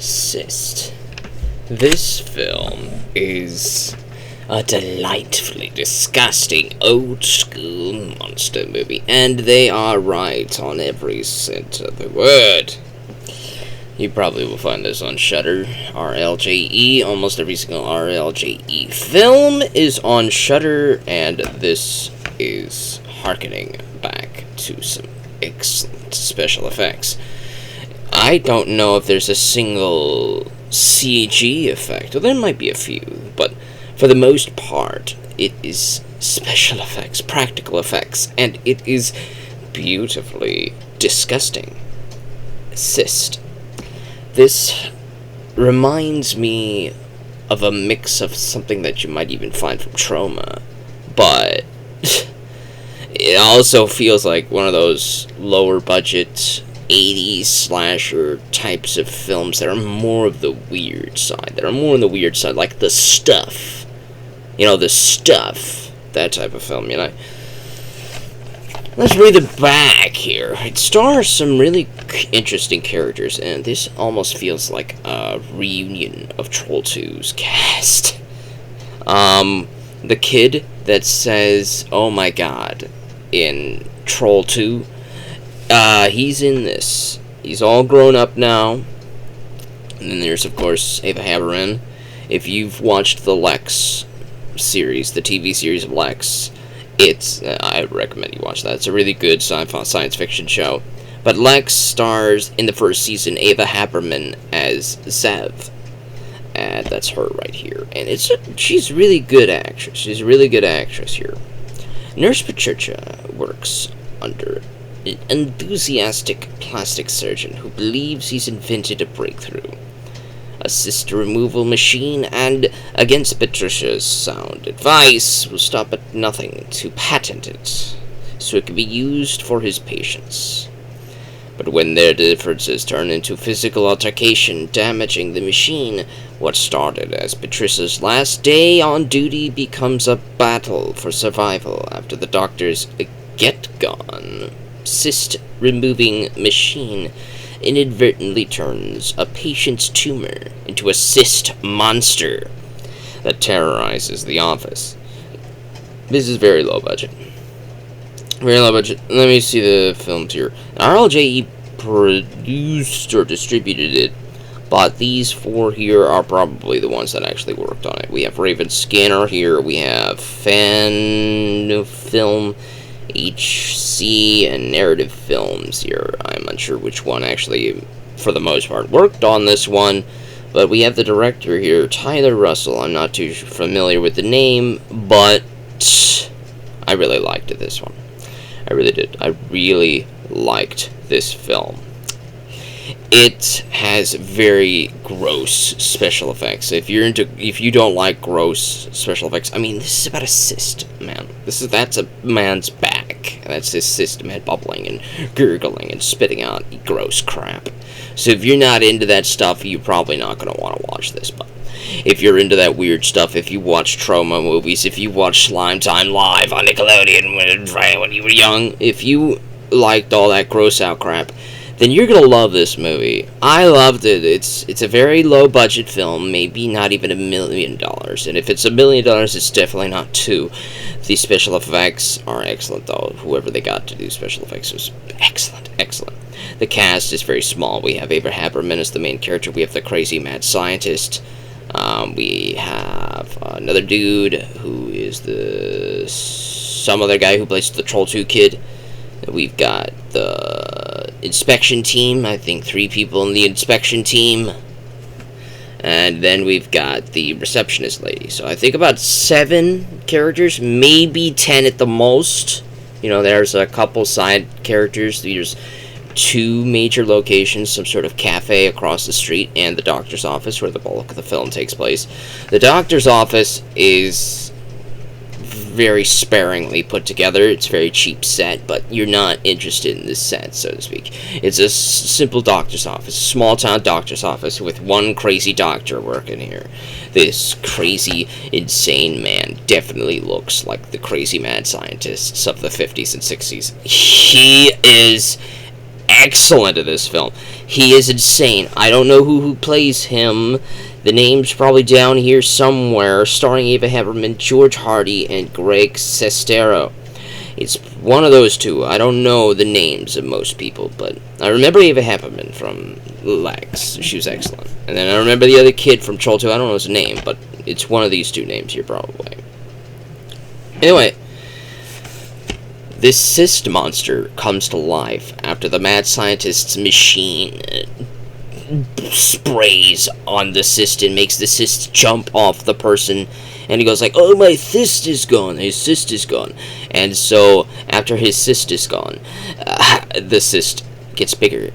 Cyst. This film is a delightfully disgusting old-school monster movie, and they are right on every sense of the word. You probably will find this on Shudder, RLJE. Almost every single RLJE film is on Shudder, and this is harkening back to some excellent special effects. I don't know if there's a single CG effect. Well, there might be a few, but for the most part, it is special effects, practical effects, and it is beautifully disgusting. Cyst. This reminds me of a mix of something that you might even find from Trauma, but it also feels like one of those lower budget 80s slasher types of films that are more of the weird side, like The Stuff. The Stuff, that type of film, Let's read the back here. It stars some really interesting characters, and this almost feels like a reunion of Troll 2's cast. The kid that says, "Oh my god," in Troll 2, he's in this. He's all grown up now. And then there's, of course, Ava Haberman. If you've watched the Lex series, the TV series of Lex, I recommend you watch that. It's a really good sci-fi science fiction show. But Lex stars in the first season Ava Haberman as Zev. And that's her right here. And she's a really good actress. She's a really good actress here. Nurse Patricia works under an enthusiastic plastic surgeon who believes he's invented a breakthrough. A cyst removal machine, and against Patricia's sound advice, will stop at nothing to patent it, so it can be used for his patients. But when their differences turn into physical altercation, damaging the machine, what started as Patricia's last day on duty becomes a battle for survival after the doctor's get-gone cyst-removing machine inadvertently turns a patient's tumor into a cyst monster that terrorizes the office. This is very low budget. Very low budget. Let me see the films here. RLJE produced or distributed it, but these four here are probably the ones that actually worked on it. We have Raven Scanner here. We have Fan Film, HC, and Narrative Films here. I'm unsure which one actually, for the most part, worked on this one, but we have the director here, Tyler Russell. I'm not too familiar with the name, but I really liked this one. I really did. I really liked this film. It has very gross special effects. If you don't like gross special effects, this is about a cyst, man. That's a man's back. That's his system head bubbling and gurgling and spitting out gross crap. So if you're not into that stuff, you're probably not going to want to watch this. But if you're into that weird stuff, if you watch Trauma movies, if you watch Slime Time Live on Nickelodeon when you were young, if you liked all that gross out crap, then you're gonna love this movie. I loved it. It's a very low budget film, maybe not even $1 million. And if it's $1 million, it's definitely not two. The special effects are excellent, though. Whoever they got to do special effects was excellent. The cast is very small. We have Ava Haberman as the main character. We have the crazy mad scientist. We have another dude who is some other guy who plays the Troll 2 kid. We've got the inspection team. I think 3 people in the inspection team. And then we've got the receptionist lady. So I think about 7 characters, maybe 10 at the most. There's a couple side characters. There's 2 major locations, some sort of cafe across the street, and the doctor's office, where the bulk of the film takes place. The doctor's office is very sparingly put together. It's a very cheap set, but you're not interested in this set, so to speak. It's a simple doctor's office, a small-town doctor's office with one crazy doctor working here. This crazy, insane man definitely looks like the crazy mad scientists of the 50s and 60s. He is excellent in this film. He is insane. I don't know who plays him. The name's probably down here somewhere, starring Ava Haberman, George Hardy, and Greg Sestero. It's one of those two. I don't know the names of most people, but I remember Ava Haberman from Legs. She was excellent. And then I remember the other kid from Troll 2. I don't know his name, but it's one of these two names here, probably. Anyway, this cyst monster comes to life after the mad scientist's machine sprays on the cyst and makes the cyst jump off the person, and he goes like, "Oh, my cyst is gone, his cyst is gone." And so after his cyst is gone, the cyst gets bigger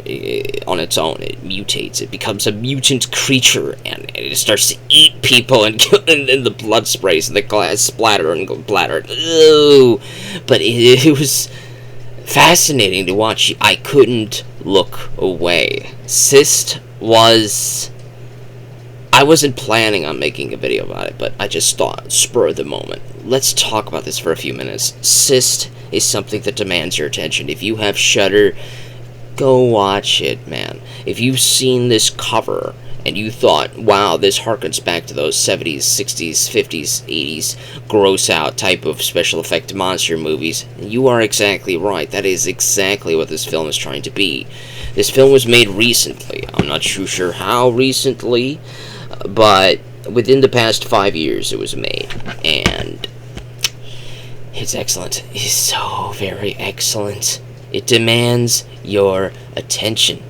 on its own. It mutates, it becomes a mutant creature, and it starts to eat people, and the blood sprays and the glass splatter and bladder. Ooh. But it was fascinating to watch. I couldn't look away. Cyst was... I wasn't planning on making a video about it, but I just thought, spur of the moment, let's talk about this for a few minutes. Cyst is something that demands your attention. If you have Shudder, go watch it, man. If you've seen this cover and you thought, wow, this harkens back to those 70s, 60s, 50s, 80s gross out type of special effect monster movies, you are exactly right. That is exactly what this film is trying to be. This film was made recently. I'm not too sure how recently, but within the past 5 years it was made, and it's excellent. It's so very excellent. It demands your attention.